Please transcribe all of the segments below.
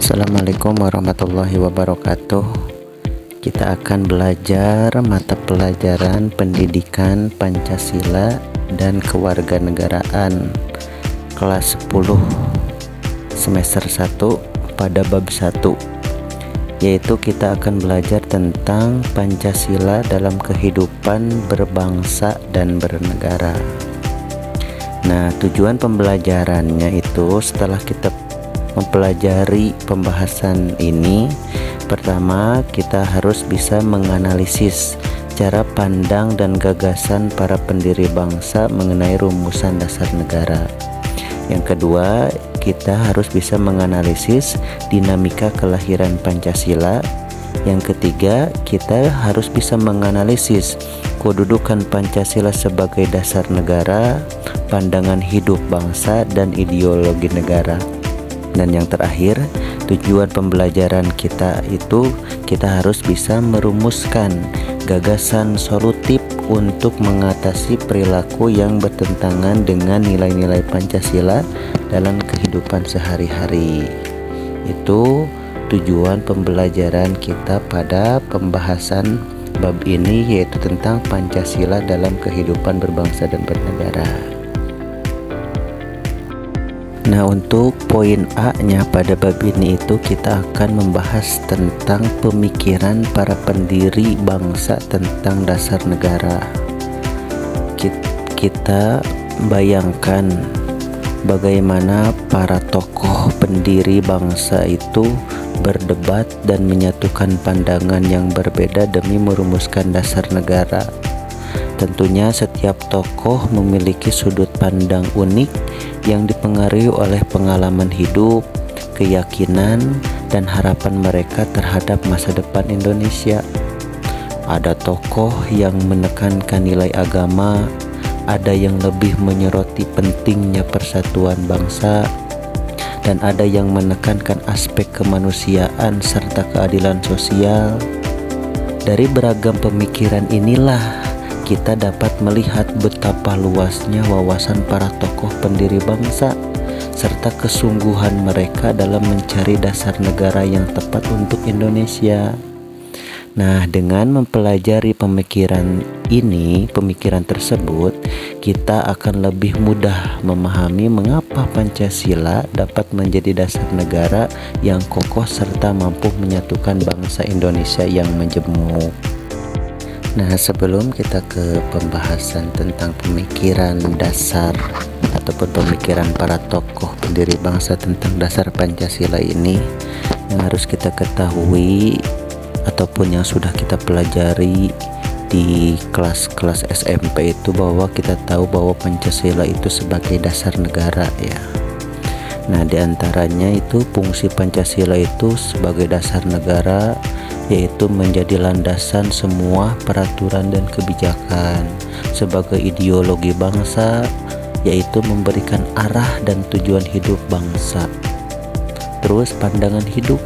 Assalamualaikum warahmatullahi wabarakatuh. Kita akan belajar mata pelajaran pendidikan Pancasila dan kewarganegaraan kelas 10 semester 1 pada bab 1, yaitu kita akan belajar tentang Pancasila dalam kehidupan berbangsa dan bernegara. Nah, tujuan pembelajarannya itu setelah kita mempelajari pembahasan ini, pertama kita harus bisa menganalisis cara pandang dan gagasan para pendiri bangsa mengenai rumusan dasar negara. Yang kedua, kita harus bisa menganalisis dinamika kelahiran Pancasila. Yang ketiga, kita harus bisa menganalisis kedudukan Pancasila sebagai dasar negara, pandangan hidup bangsa, dan ideologi negara. Dan yang terakhir, tujuan pembelajaran kita itu kita harus bisa merumuskan gagasan solutif untuk mengatasi perilaku yang bertentangan dengan nilai-nilai Pancasila dalam kehidupan sehari-hari. Itu tujuan pembelajaran kita pada pembahasan bab ini, yaitu tentang Pancasila dalam kehidupan berbangsa dan bernegara. Nah, untuk poin A-nya pada bab ini itu kita akan membahas tentang pemikiran para pendiri bangsa tentang dasar negara. Kita bayangkan bagaimana para tokoh pendiri bangsa itu berdebat dan menyatukan pandangan yang berbeda demi merumuskan dasar negara. Tentunya setiap tokoh memiliki sudut pandang unik yang dipengaruhi oleh pengalaman hidup, keyakinan, dan harapan mereka terhadap masa depan Indonesia. Ada tokoh yang menekankan nilai agama, ada yang lebih menyoroti pentingnya persatuan bangsa, dan ada yang menekankan aspek kemanusiaan serta keadilan sosial. Dari beragam pemikiran inilah kita dapat melihat betapa luasnya wawasan para tokoh pendiri bangsa serta kesungguhan mereka dalam mencari dasar negara yang tepat untuk Indonesia. Nah, dengan mempelajari pemikiran tersebut, kita akan lebih mudah memahami mengapa Pancasila dapat menjadi dasar negara yang kokoh serta mampu menyatukan bangsa Indonesia yang majemuk. Nah, sebelum kita ke pembahasan tentang pemikiran dasar ataupun pemikiran para tokoh pendiri bangsa tentang dasar Pancasila ini, yang harus kita ketahui ataupun yang sudah kita pelajari di kelas-kelas SMP itu, bahwa kita tahu bahwa Pancasila itu sebagai dasar negara ya. Nah, diantaranya itu fungsi Pancasila itu sebagai dasar negara yaitu menjadi landasan semua peraturan dan kebijakan, sebagai ideologi bangsa yaitu memberikan arah dan tujuan hidup bangsa. Terus pandangan hidup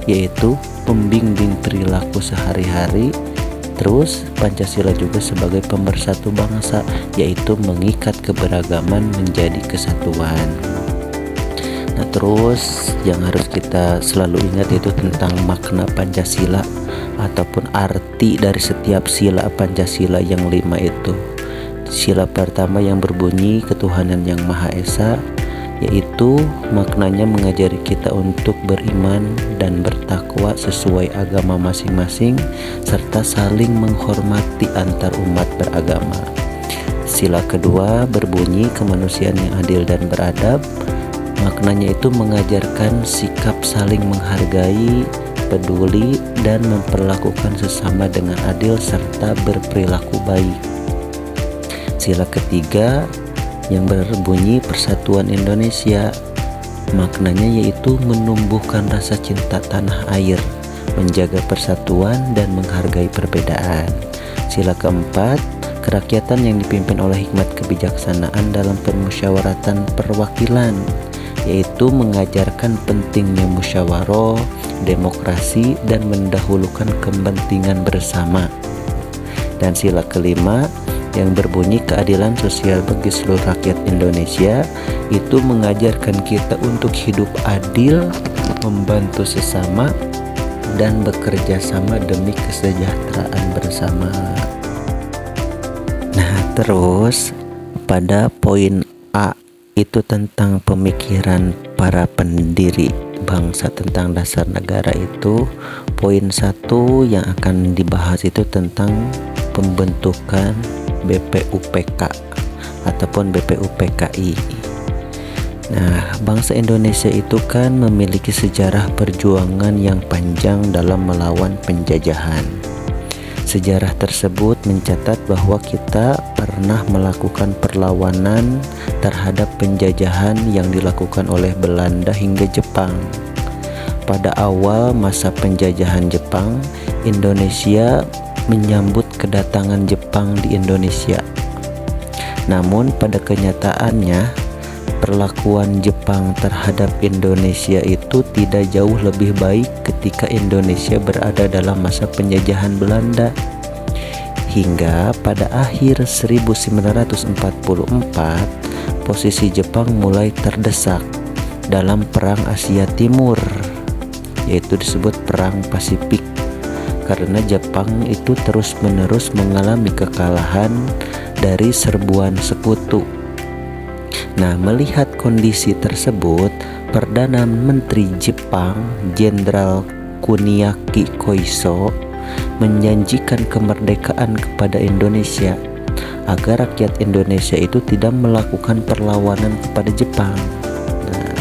yaitu pembimbing perilaku sehari-hari. Terus Pancasila juga sebagai pemersatu bangsa, yaitu mengikat keberagaman menjadi kesatuan. Nah, terus yang harus kita selalu ingat itu tentang makna Pancasila ataupun arti dari setiap sila Pancasila yang 5 itu. Sila pertama yang berbunyi ketuhanan yang Maha Esa, yaitu maknanya mengajari kita untuk beriman dan bertakwa sesuai agama masing-masing serta saling menghormati antar umat beragama. Sila kedua berbunyi kemanusiaan yang adil dan beradab. Maknanya itu mengajarkan sikap saling menghargai, peduli, dan memperlakukan sesama dengan adil serta berperilaku baik. Sila ketiga yang berbunyi persatuan Indonesia. Maknanya yaitu menumbuhkan rasa cinta tanah air, menjaga persatuan, dan menghargai perbedaan. Sila keempat, kerakyatan yang dipimpin oleh hikmat kebijaksanaan dalam permusyawaratan perwakilan, yaitu mengajarkan pentingnya musyawarah, demokrasi, dan mendahulukan kepentingan bersama. Dan sila kelima yang berbunyi keadilan sosial bagi seluruh rakyat Indonesia itu mengajarkan kita untuk hidup adil, membantu sesama, dan bekerja sama demi kesejahteraan bersama. Nah, terus pada poin A itu tentang pemikiran para pendiri bangsa tentang dasar negara itu, poin 1 yang akan dibahas itu tentang pembentukan BPUPK ataupun BPUPKI. Nah, bangsa Indonesia itu kan memiliki sejarah perjuangan yang panjang dalam melawan penjajahan. Sejarah tersebut mencatat bahwa kita pernah melakukan perlawanan terhadap penjajahan yang dilakukan oleh Belanda hingga Jepang. Pada awal masa penjajahan Jepang, Indonesia menyambut kedatangan Jepang di Indonesia. Namun pada kenyataannya, perlakuan Jepang terhadap Indonesia itu tidak jauh lebih baik ketika Indonesia berada dalam masa penjajahan Belanda. Hingga pada akhir 1944, posisi Jepang mulai terdesak dalam Perang Asia Timur, yaitu disebut Perang Pasifik, karena Jepang itu terus-menerus mengalami kekalahan dari serbuan sekutu. Nah, melihat kondisi tersebut, Perdana Menteri Jepang, Jenderal Kuniaki Koiso, menjanjikan kemerdekaan kepada Indonesia agar rakyat Indonesia itu tidak melakukan perlawanan kepada Jepang. Nah,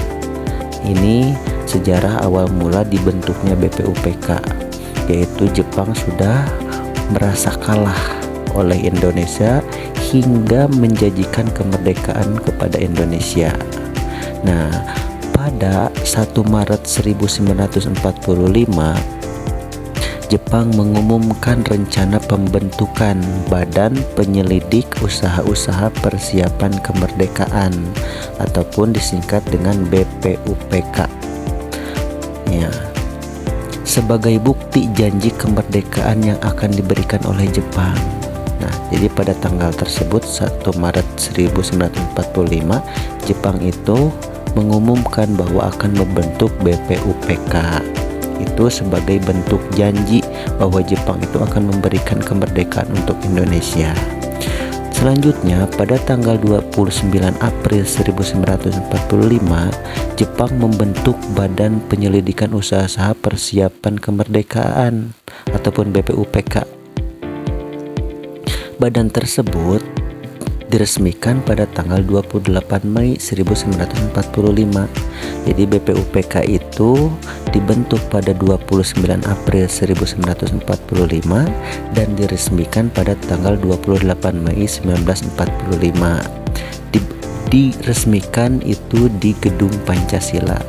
ini sejarah awal mula dibentuknya BPUPK, yaitu Jepang sudah merasa kalah oleh Indonesia hingga menjanjikan kemerdekaan kepada Indonesia. Nah, pada 1 Maret 1945, Jepang mengumumkan rencana pembentukan Badan Penyelidik Usaha-usaha Persiapan Kemerdekaan ataupun disingkat dengan BPUPK. Ya, sebagai bukti janji kemerdekaan yang akan diberikan oleh Jepang. Nah, jadi pada tanggal tersebut 1 Maret 1945, Jepang itu mengumumkan bahwa akan membentuk BPUPK. Itu sebagai bentuk janji bahwa Jepang itu akan memberikan kemerdekaan untuk Indonesia. Selanjutnya, pada tanggal 29 April 1945, Jepang membentuk Badan Penyelidikan Usaha-usaha Persiapan Kemerdekaan ataupun BPUPK. Badan tersebut diresmikan pada tanggal 28 Mei 1945. Jadi BPUPK itu dibentuk pada 29 April 1945 dan diresmikan pada tanggal 28 Mei 1945. Diresmikan itu di Gedung Pancasila.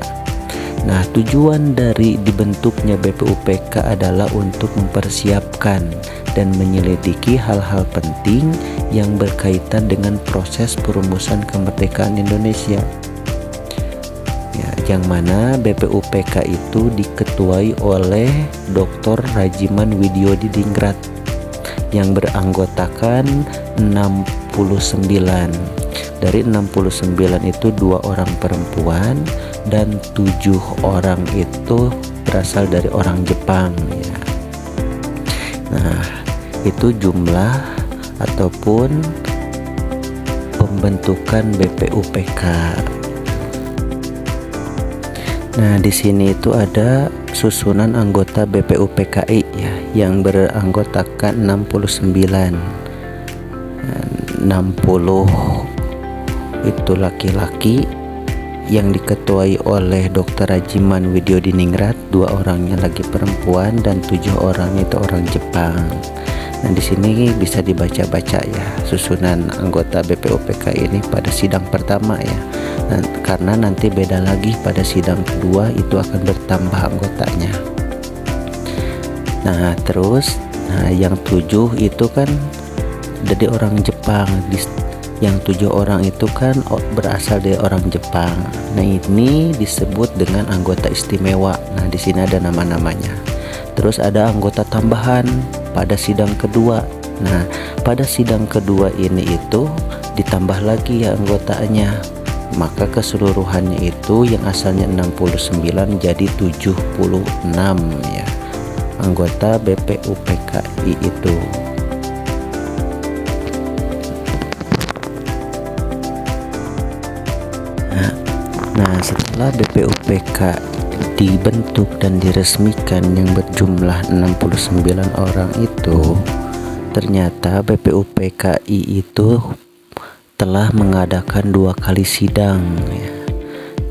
Nah, tujuan dari dibentuknya BPUPK adalah untuk mempersiapkan dan menyelidiki hal-hal penting yang berkaitan dengan proses perumusan kemerdekaan Indonesia. Ya, yang mana BPUPK itu diketuai oleh Dr. Rajiman Widyodiningrat yang beranggotakan 69. Dari 69 itu 2 orang perempuan dan 7 orang itu berasal dari orang Jepang ya. Nah, itu jumlah ataupun pembentukan BPUPK. Nah, di sini itu ada susunan anggota BPUPKI ya, yang beranggotakan 69. 60 itu laki-laki yang diketuai oleh Dr. Rajiman Widyodiningrat, 2 orangnya lagi perempuan dan 7 orangnya itu orang Jepang. Nah, di sini bisa dibaca-baca ya susunan anggota BPUPK ini pada sidang pertama ya. Nah, karena nanti beda lagi pada sidang kedua itu akan bertambah anggotanya. Nah, terus yang 7 itu kan dari orang Jepang. Yang 7 orang itu kan berasal dari orang Jepang. Nah, ini disebut dengan anggota istimewa. Nah, di sini ada nama-namanya. Terus ada anggota tambahan pada sidang kedua, Nah, pada sidang kedua ini itu ditambah lagi ya anggotanya, maka keseluruhannya itu yang asalnya 69 jadi 76 ya anggota BPUPKI itu. Nah, setelah BPUPK dibentuk dan diresmikan yang berjumlah 69 orang itu, ternyata BPUPKI itu telah mengadakan 2 kali sidang ya.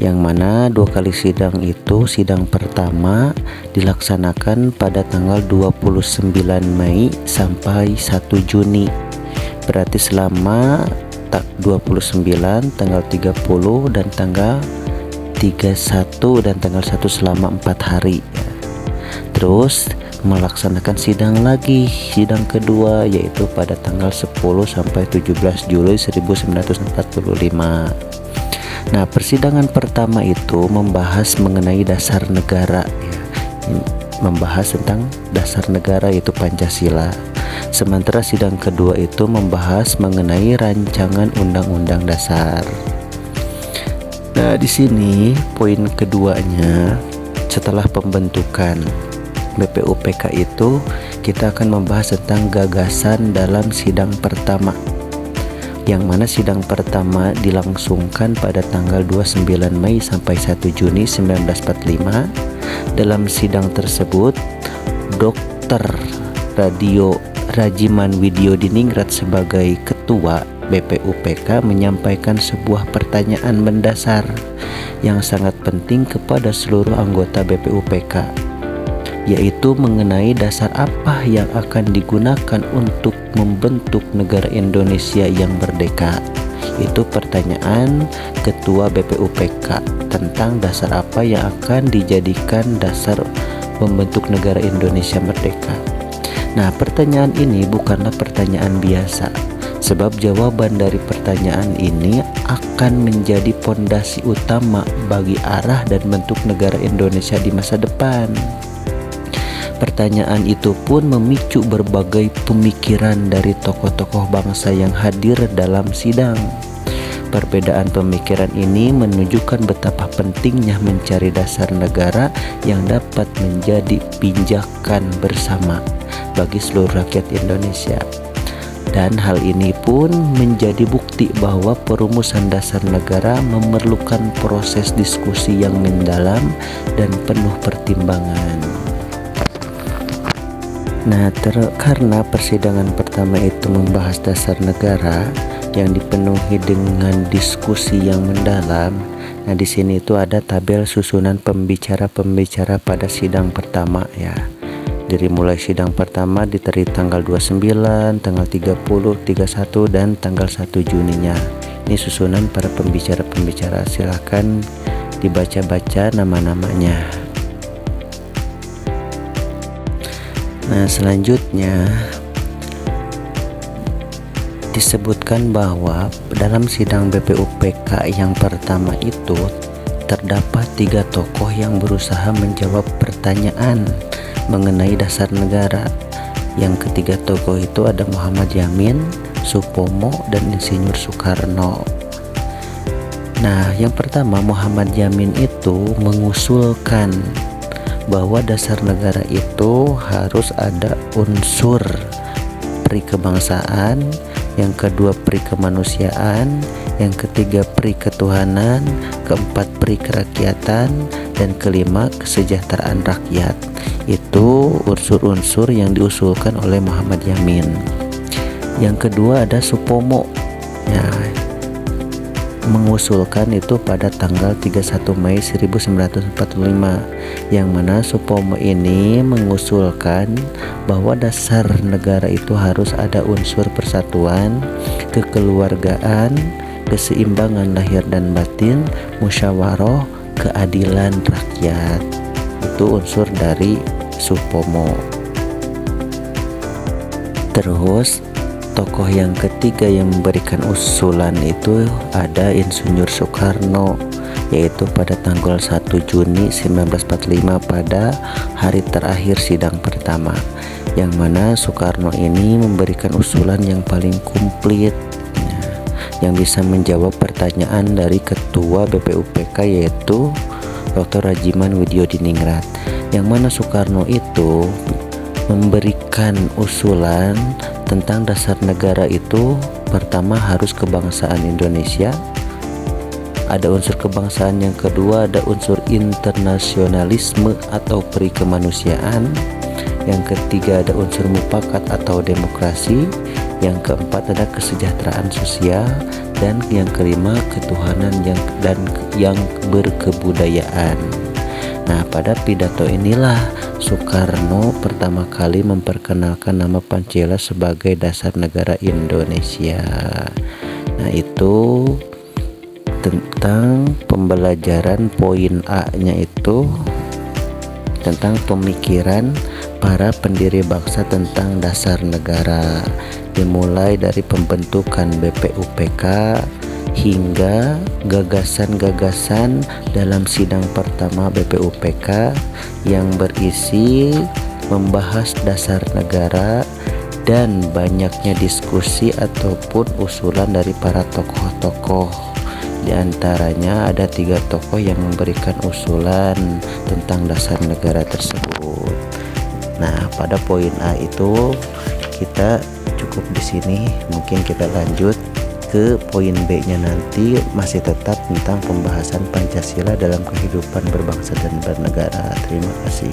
Yang mana 2 kali sidang itu, sidang pertama dilaksanakan pada tanggal 29 Mei sampai 1 Juni. Berarti selama 29, tanggal 30 dan tanggal 31 dan tanggal 1 selama 4 hari ya. Terus melaksanakan sidang lagi, sidang kedua yaitu pada tanggal 10 sampai 17 Juli 1945. Nah, persidangan pertama itu membahas mengenai dasar negara ya. Membahas tentang dasar negara yaitu Pancasila. Sementara sidang kedua itu membahas mengenai rancangan undang-undang dasar. Nah, di sini poin keduanya, setelah pembentukan BPUPK itu kita akan membahas tentang gagasan dalam sidang pertama, yang mana sidang pertama dilangsungkan pada tanggal 29 Mei sampai 1 Juni 1945. Dalam sidang tersebut Dr. Rajiman Widyodiningrat sebagai ketua BPUPK menyampaikan sebuah pertanyaan mendasar yang sangat penting kepada seluruh anggota BPUPK, yaitu mengenai dasar apa yang akan digunakan untuk membentuk negara Indonesia yang merdeka. Itu pertanyaan ketua BPUPK tentang dasar apa yang akan dijadikan dasar membentuk negara Indonesia merdeka. Nah, pertanyaan ini bukanlah pertanyaan biasa, sebab jawaban dari pertanyaan ini akan menjadi pondasi utama bagi arah dan bentuk negara Indonesia di masa depan. Pertanyaan itu pun memicu berbagai pemikiran dari tokoh-tokoh bangsa yang hadir dalam sidang. Perbedaan pemikiran ini menunjukkan betapa pentingnya mencari dasar negara yang dapat menjadi pijakan bersama bagi seluruh rakyat Indonesia. Dan hal ini pun menjadi bukti bahwa perumusan dasar negara memerlukan proses diskusi yang mendalam dan penuh pertimbangan. Nah, karena persidangan pertama itu membahas dasar negara yang dipenuhi dengan diskusi yang mendalam. Nah, di sini itu ada tabel susunan pembicara-pembicara pada sidang pertama ya. Dari mulai sidang pertama dari tanggal 29, tanggal 30, 31 dan tanggal 1 Juninya. Ini susunan para pembicara-pembicara. Silahkan dibaca-baca nama-namanya. Nah, selanjutnya disebutkan bahwa dalam sidang BPUPK yang pertama itu terdapat 3 tokoh yang berusaha menjawab pertanyaan mengenai dasar negara. Yang ketiga tokoh itu ada Muhammad Yamin, Supomo, dan Insinyur Soekarno. Nah, yang pertama Muhammad Yamin itu mengusulkan bahwa dasar negara itu harus ada unsur pri kebangsaan, yang kedua pri kemanusiaan, yang ketiga pri ketuhanan, keempat pri kerakyatan, dan kelima kesejahteraan rakyat. Itu unsur-unsur yang diusulkan oleh Muhammad Yamin. Yang kedua ada Supomo ya, mengusulkan itu pada tanggal 31 Mei 1945, yang mana Supomo ini mengusulkan bahwa dasar negara itu harus ada unsur persatuan, kekeluargaan, keseimbangan lahir dan batin, musyawarah, keadilan rakyat. Itu unsur dari Supomo. Terus tokoh yang ketiga yang memberikan usulan itu ada Insinyur Soekarno, yaitu pada tanggal 1 Juni 1945 pada hari terakhir sidang pertama. yang mana Soekarno ini memberikan usulan yang paling komplit yang bisa menjawab pertanyaan dari Ketua BPUPK yaitu Dr. Rajiman Widyodiningrat, yang mana Soekarno itu memberikan usulan tentang dasar negara itu pertama harus kebangsaan Indonesia, ada unsur kebangsaan, yang kedua ada unsur internasionalisme atau peri kemanusiaan, yang ketiga ada unsur mufakat atau demokrasi, yang keempat ada kesejahteraan sosial, dan yang kelima ketuhanan yang berkebudayaan. Nah, pada pidato inilah Soekarno pertama kali memperkenalkan nama Pancasila sebagai dasar negara Indonesia. Nah, itu tentang pembelajaran poin A-nya itu tentang pemikiran para pendiri bangsa tentang dasar negara, dimulai dari pembentukan BPUPK hingga gagasan-gagasan dalam sidang pertama BPUPK yang berisi membahas dasar negara dan banyaknya diskusi ataupun usulan dari para tokoh-tokoh. Di antaranya ada 3 tokoh yang memberikan usulan tentang dasar negara tersebut. Nah, pada poin A itu kita cukup di sini. Mungkin kita lanjut ke poin B-nya nanti, masih tetap tentang pembahasan Pancasila dalam kehidupan berbangsa dan bernegara. Terima kasih.